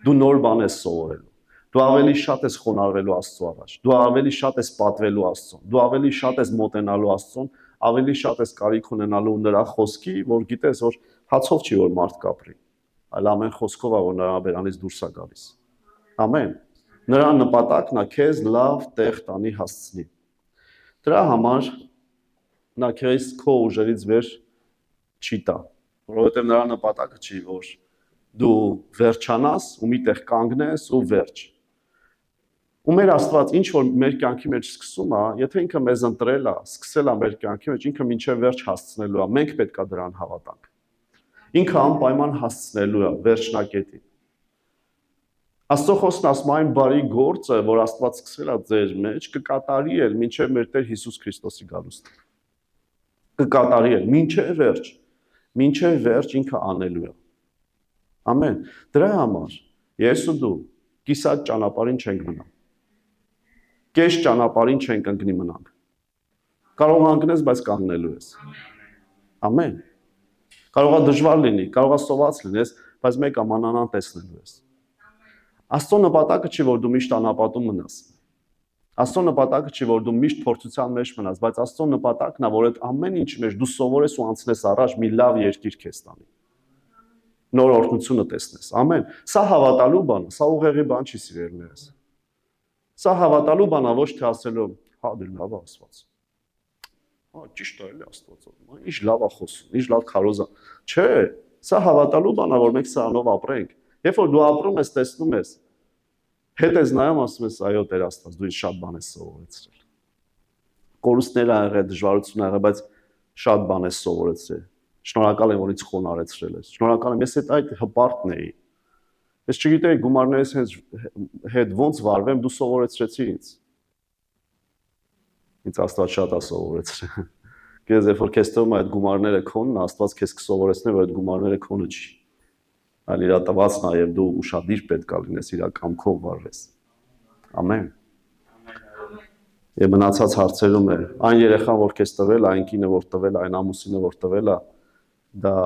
Դու նոր բան ես սովորելու։ Դու ավելի շատ ես խոնարհվելու Աստծո առաջ։ Դու ավելի շատ ես պատվելու Աստծուն։ Դու ավելի շատ ես մոտենալու Աստծուն, ավելի շատ ես կարիք ունենալու նրա խոսքի, որ գիտես, որ հացով չի որ մարդ կապրի, այլ ամեն խոսքով է, որ նրա բերանից դուրս է գալիս։ Ամեն։ Նրա նպատակն է քեզ լավ տեղ տանի հասցնի։ Դրա համար նա քեզ քո ուժերից վեր չի տա, որովհետև նրա նպատակը չի, որ դու վերջանաս ու մի տեղ կանգնես ու վերջ։ Ու մեր Աստված ինչ որ մեր կյանքի մեջ սկսում է, եթե ինքը մեզ ընտրել է, սկսել է մեր կյանքի մեջ, ինքը մինչև վերջ հասցնելու է, մենք պետք է դրան հավատանք։ Ինքը անպայման հասցնելու է վերջնակետին։ Աստծո խոսքն ասում այն բարի գործը, որ Աստված սկսել է ձեր մեջ, կկատարի էլ մինչև մեր Տեր Հիսուս Քրիստոսի գալուստը։ Կկատարի էլ մինչև վերջ ինքը անելու է։ Ամեն։ Դրա համար ես ու դու կիսատ ճանապարհին չենք մնա։ Կես ճանապարհին չենք ընկնի մնանք։ Կարող անկնես, բայց կանգնելու ես։ Ամեն։ Կարող է դժվար լինի, կարող է սոված լինես, բայց մեկ ամանանան տեսնելու ես։ Աստծո նպատակը չի, որ դու միշտ անապատում մնաս։ Աստծո նպատակը չի, որ դու միշտ փորձության մեջ մնաս, բայց Աստծո նպատակն է, որ այդ ամեն ինչ մեջ դու սովորես ու անցնես առաջ մի լավ երկիր քեզ տանի։ Նոր օրհնությունը տեսնես։ Ամեն։ Սա հավատալու բան է, սա ուղեղի բան չի սիրելիներս։ Սա հավատալու բան է, ոչ թե ասելով, հա դե լավ է Աստված։ Հա ճիշտ է էլի Աստվածը։ Ինչ լավ է խոսում, ինչ լավ քարոզ է։ Չէ, սա հավատալու բան է, որ մենք սրանով ապրենք։ Երբ որ դու ապրում ես, տեսնում ես, հետ ես նայում, ասում ես, այո Տեր Աստված, դու ինձ շատ բան ես սովորեցրել։ Կորուստներ ա եղել, դժվարություն ա եղել, բայց շատ բան ես սովորեցրել։ Շնորհակալ եմ, որ ինձ խոնարհեցրել ես։ Շնորհակալ եմ, ես այդ հպարտն էի։ Ես չգիտեի գումարներս հետ ոնց վարվեմ, դու սովորեցրեցիր ինձ։ Ինձ Աստված շատ է սովորեցրել։ Գիտես, երբ որ քեզ թվում է այդ գումարները քոնն, Աստված քեզ կսովորեցնի, որ այդ գումարները քոնը չի։ Այլ իր տվածն է եւ դու ուշադիր պետք է լինես իր կամքով վարվես։ Ամեն։ Եվ մնացած հարցերում է այն երեխան, որ քեզ տվել, այն կինը, որ տվել, այն ամուսինը, որ տվել է, դա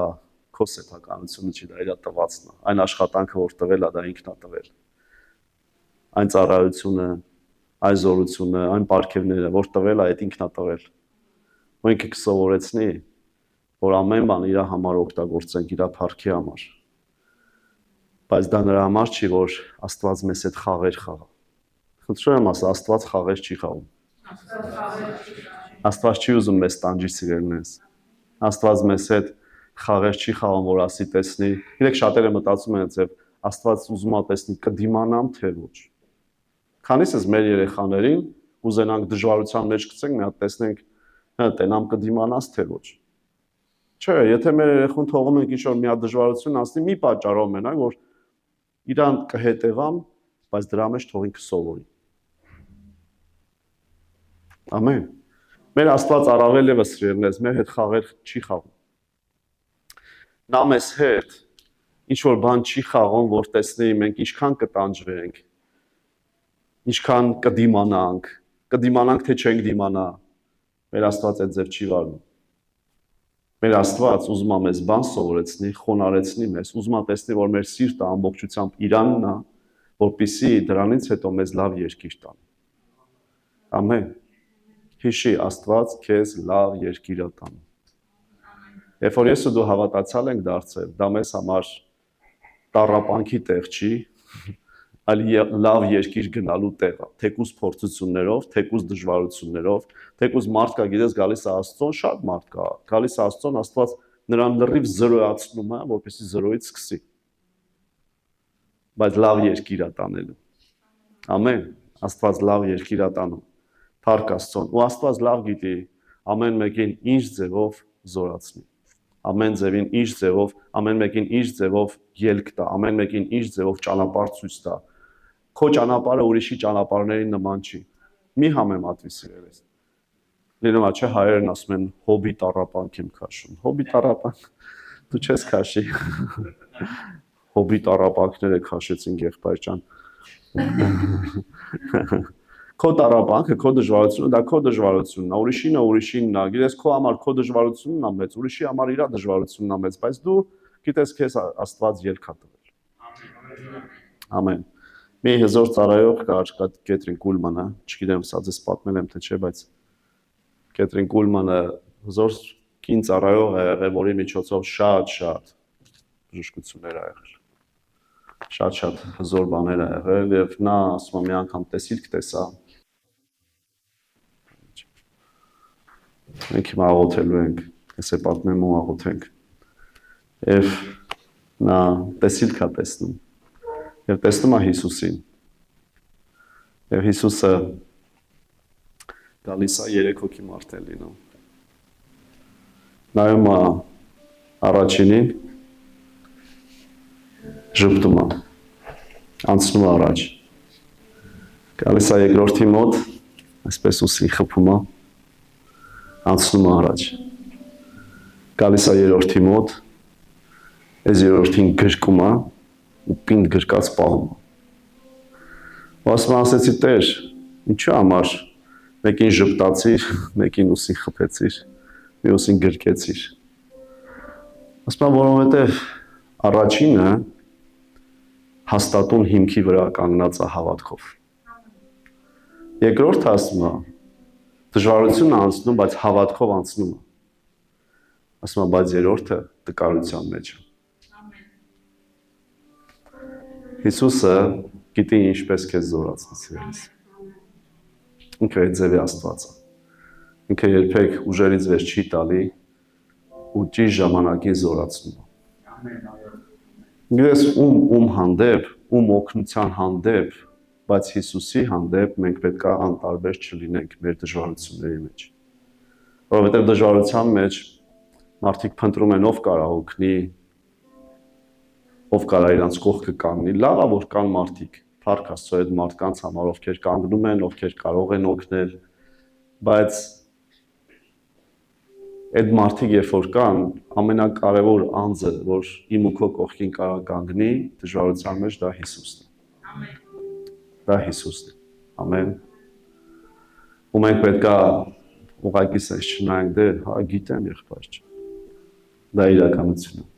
քո սեփականությունը չի, դա իր տվածն է։ Այն աշխատանքը, որ տվել է, դա ինքն է տվել։ Այն ծառայությունը, այն զորությունը, այն պարգևները, որ տվել է, այդ ինքն է տվել։ Ու ինքը կսովորեցնի, որ ամեն բան իր համար օգտագործենք, իր փառքի համար։ Բայց դա նրա համար չի, որ Աստված մեզ հետ խաղեր խաղա։ Խնդրում եմ ասա, Աստված խաղեր չի խաղում։ Աստված չի ուզում մեզ տանջի սիրելիներս։ Աստված մեզ հետ խաղեր չի խաղում, որ ասի տեսնի։ Գիտեք, շատերը մտածում են, թե Աստված ուզում է տեսնի կդիմանամ թե ոչ։ Քանիսս մեր երեխաներին ուզենանք դժվարության մեջ գցենք, մի հատ տեսնենք, հա տենամ կդիմանաս թե ոչ։ Չէ, եթե մեր երեխուն թողում ենք ինչ-որ մի հատ դժվարություն անցնի, մի պատճառով մենակ, որ իրան կհետևամ, բայց դրա մեջ թող ինքը սովորի։ Ամեն։ Մեր Աստված առավել եւս սիրելիներս, մեր հետ խաղեր չի խաղում։ Նա մեզ հետ ինչ-որ բան չի խաղում, որ տեսնի մենք ինչքան կտանջվենք, ինչքան կդիմանանք, թե չենք դիմանա։ Մեր Աստված այդ ձև չի վարվում։ Մեր Աստված ուզում է մեզ բան սովորեցնի, խոնարհեցնի մեզ, ուզում է տեսնի, որ մեր սիրտը ամբողջությամբ Իրանն է, որպեսզի դրանից հետո մեզ լավ երկիր տան։ Ամեն։ Հիշի Աստված քեզ լավ երկիր է տանում։ Երբ որ ես ու դու հավատացյալ ենք դարձել, դա մեզ համար տառապանքի տեղ չի, այլ լավ երկիր գնալու տեղ է, թեկուզ փորձություններով, թեկուզ դժվարություններով, թեկուզ մարդ կա, գիտես, գալիս է Աստծուն, շատ մարդ կա, գալիս է Աստծուն, Աստված նրան լրիվ զրոյացնում է, որպեսզի զրոյից սկսի։ Բայց լավ երկիր է տանելու։ Ամեն, Աստված լավ երկիր է տանում։ Փառք Աստծուն։ Ու Աստված լավ գիտի ամեն մեկին ինչ ձևով զորացնի։ Ամեն ձևին ինչ ձևով, ամեն մեկին ինչ ձևով ելք տա, ամեն մեկին ինչ ձևով ճանապարհ ցույց տա։ Քո ճանապարհը ուրիշի ճանապարհների նման չի։ Մի համեմատվի սիրելիս։ Լինում է, չէ, հայերեն ասում են հոբի տառապանք եմ քաշում։ Հոբի տառապանք դու չես քաշի։ Հոբի տառապանքները քաշեցին եղբայր ջան։ Քո տառապանքը, քո դժվարությունը, դա քո դժվարությունն է, ուրիշինն է, գիտես քո համար քո դժվարությունն է մեծ, ուրիշի համար իր դժվարությունն է մեծ, բայց դու գիտես քեզ Աստված ելք է տվել։ Ամեն։ Մի հզոր ծառայող կար, Կետրին Կուլմանը, չգիտեմ, սա ձեզ պատմել եմ թե չէ, բայց Կետրին Կուլմանը հզոր կին ծառայող է եղել, որի միջոցով շատ բժշկություններ ա եղել։ Շատ հզոր բաներ ա եղել եւ նա ասում է մի անգամ տեսիլք տեսա։ Մենք հիմա աղոթելու ենք, ես է պատմեմ ու աղոթենք։ Եվ նա տեսիլք ա տեսնում։ Եվ տեսնում է Հիսուսին։ Եվ Հիսուսը գալիս է 3 հոգի մարդ է լինում։ Նայում է առաջինին, ժպտում է, անցնում է առաջ։ Գալիս է երկրորդի մոտ, այսպես ուսին խփում է, անցնում է առաջ։ Գալիս է երրորդի մոտ, այս երրորդին գրկում է ու պինդ գրկած պահում է։ Ու ասում ասեցի Տեր, ինչու համար մեկին ժպտացիր, մեկին ուսին խփեցիր, մյուսին գրկեցիր։ Ասում որովհետև առաջինը հաստատուն հիմքի վրա կանգնած է հավատքով։ Երկրորդը ասում է դժվարությունն անցնում, բայց հավատքով անցնում է։ Ասում է բայց երրորդը տկարության մեջ է։ Հիսուսը գիտի ինչպես քեզ զորացնի սիրելիս։ Ինքը այդ ձևի Աստված է։ Ինքը երբեք ուժերից վեր չի տալի ու ճիշտ ժամանակին զորացնում է։ Գիտես ում հանդեպ, ում օգնության հանդեպ, բայց Հիսուսի հանդեպ մենք պետք է անտարբեր չլինենք մեր դժվարությունների մեջ։ Որովհետև դժվարության մեջ մարդիկ փնտրում են ով կարա օգնի, ով կարա իրանց կողքը կանգնի։ Լավ է որ կան մարդիկ, փառք Աստծո այդ մարդկանց համար, ովքեր կանգնում են, ովքեր կարող են օգնել, բայց այդ մարդիկ երբ որ կան, ամենակարևոր անձը, որ իմ ու քո կողքին կարա կանգնի, դժվարության մեջ դա Հիսուսն է։ Դա Հիսուսն է։ Ամեն։ Ու մենք պետք է ուղղակի sense չնայենք դե, հա գիտեմ եղբայր։ Դա իրականությունն է։